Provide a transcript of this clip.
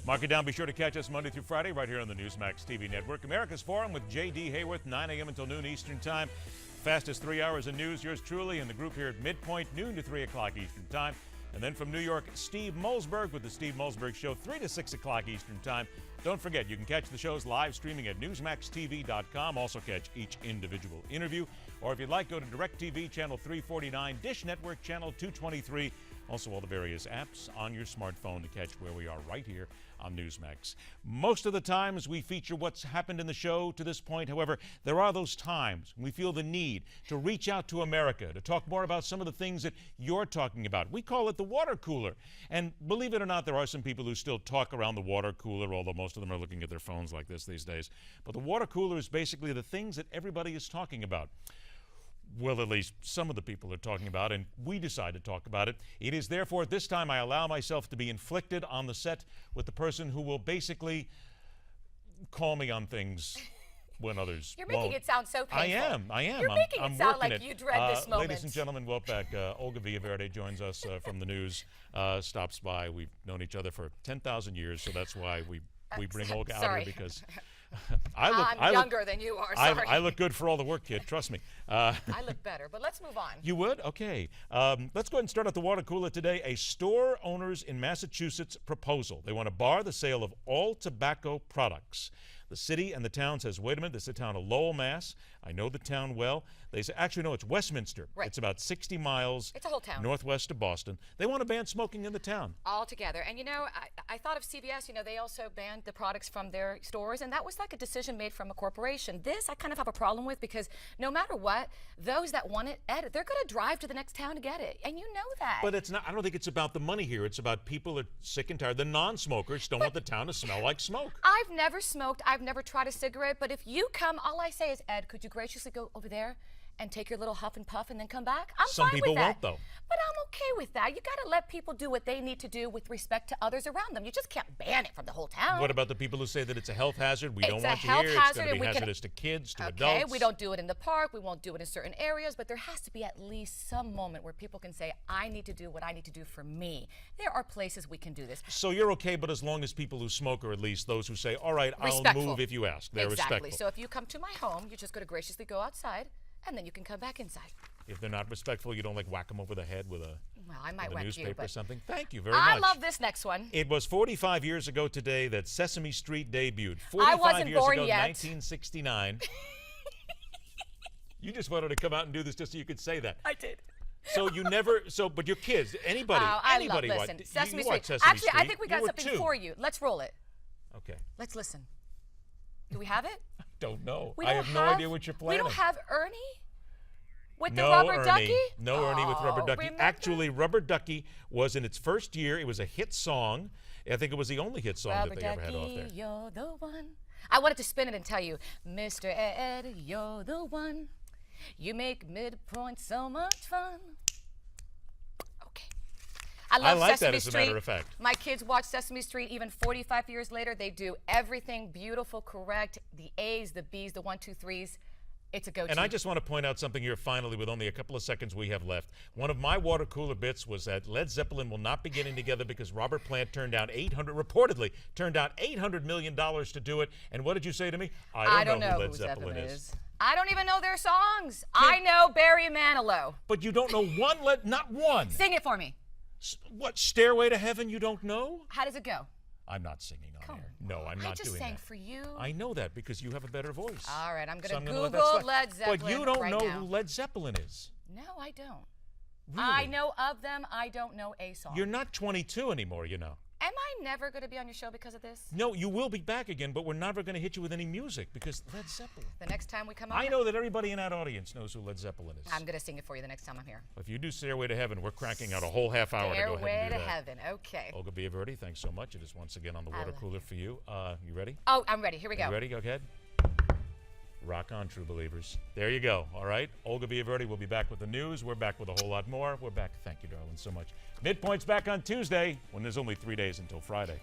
Mark it down. Be sure to catch us Monday through Friday right here on the Newsmax TV network. America's Forum with J.D. Hayworth, 9 a.m. until noon Eastern Time. Fastest 3 hours of news. Yours truly and the group here at MidPoint, noon to 3 o'clock Eastern Time. And then from New York, Steve Molsberg with the Steve Molsberg Show, 3 to 6 o'clock Eastern Time. Don't forget, you can catch the shows live streaming at NewsmaxTV.com. Also catch each individual interview. Or if you'd like, go to DirecTV Channel 349, Dish Network Channel 223. Also all the various apps on your smartphone to catch where we are right here on Newsmax. Most of the times we feature what's happened in the show to this point. However, there are those times when we feel the need to reach out to America to talk more about some of the things that you're talking about. We call it the water cooler. And believe it or not, there are some people who still talk around the water cooler, although most of them are looking at their phones like this these days. But the water cooler is basically the things that everybody is talking about. Well, at least some of the people are talking about, and we decide to talk about it. It is therefore, this time I allow myself to be inflicted on the set with the person who will basically call me on things when others You're making won't. it sound so painful. I am. You're making I'm it sound working like it. you dread this moment. Ladies and gentlemen, welcome back. Olga Villaverde joins us from the news, stops by. We've known each other for 10,000 years, so that's why we bring Olga out here because... I'm younger than you are, sorry. I look good for all the work, kid, trust me. I look better, but let's move on. You would? Okay. Let's go ahead and start at the water cooler today. A store owners in Massachusetts proposal. They want to bar the sale of all tobacco products. The city and the town says, wait a minute, this is the town of Lowell, Mass. I know the town well. They say, actually, no, it's Westminster. Right. It's about 60 miles it's a whole town. northwest of Boston. They want to ban smoking in the town. All together. And, you know, I thought of CVS. You know, they also banned the products from their stores, and that was like a decision made from a corporation. This I kind of have a problem with because no matter what, those that want it, Ed, they're going to drive to the next town to get it. And you know that. But it's not. I don't think it's about the money here. It's about people are sick and tired. The non-smokers don't want the town to smell like smoke. I've never smoked. I've never tried a cigarette. But if you come, all I say is, Ed, could you graciously go over there and take your little huff and puff and then come back? I'm Some fine people with that. won't, though. But I'm okay with that. You got to let people do what they need to do with respect to others around them. You just can't ban it from the whole town. What about the people who say that it's a health hazard? We It's don't a want you health here. hazard It's going to and be we can- hazardous to kids, to Okay, adults. we don't do it in the park. We won't do it in certain areas. But there has to be at least some moment where people can say, I need to do what I need to do for me. There are places we can do this. So you're okay, but as long as people who smoke are at least those who say, all right, I'll Respectful. move if you ask. They're Exactly. respectful. So if you come to my home, you're just going to graciously go outside, and then you can come back inside. If they're not respectful, you don't like whack them over the head with a, Well, I might with a whack newspaper you, or but something. Thank you very much. I love this next one. It was 45 years ago today that Sesame Street debuted. 45 I wasn't years born ago, yet. 1969. You just wanted to come out and do this just so you could say that. I did. So you never, but your kids, anybody, Listen, watch, Sesame you watch Street. Sesame Actually, Street. I think we got You were something 2. for you. Let's roll it. Okay. Let's listen. Do we have it? Don't know. We I don't have no idea what you're planning. We don't have Ernie? With the No rubber Ernie. ducky? No Ernie with Rubber Oh, Ducky. remember? Actually, Rubber Ducky was in its first year. It was a hit song. I think it was the only hit song Rubber that they ever had off there. ducky, you're the one. I wanted to spin it and tell you, Mr. Ed, you're the one. You make MidPoint so much fun. Okay. I love like Sesame that, as a Street. matter of fact. My kids watch Sesame Street even 45 years later. They do everything beautiful, correct. The A's, the B's, the 1, 2, 3s. It's a go-to. And I just want to point out something here finally with only a couple of seconds we have left. One of my water cooler bits was that Led Zeppelin will not be getting together because Robert Plant reportedly turned down $800 million to do it. And what did you say to me? I don't know who Led who Zeppelin is. I don't even know their songs. I know Barry Manilow. But you don't know not one. Sing it for me. What, Stairway to Heaven you don't know? How does it go? I'm not singing on Come air. No, I'm I not just doing sang that. for you. I know that because you have a better voice. All right, I'm So going to gonna let that Google slide. Led Zeppelin But you don't right know now. who Led Zeppelin is. No, I don't. Really? I know of them. I don't know a song. You're not 22 anymore, you know. Am I never going to be on your show because of this? No, you will be back again, but we're never going to hit you with any music because Led Zeppelin. The next time we come on, I know that everybody in that audience knows who Led Zeppelin is. I'm going to sing it for you the next time I'm here. If you do Stairway to Heaven, we're cranking out a whole half hour to go ahead Stairway and do to that. Heaven. Okay. Olga Villaverde, thanks so much. It is once again on the water love cooler for you. You ready? Oh, I'm ready. Here we go. You ready? Go ahead. Rock on, true believers. There you go. All right. Olga Villaverde will be back with the news. We're back with a whole lot more. We're back. Thank you, darling, so much. MidPoint's back on Tuesday when there's only 3 days until Friday.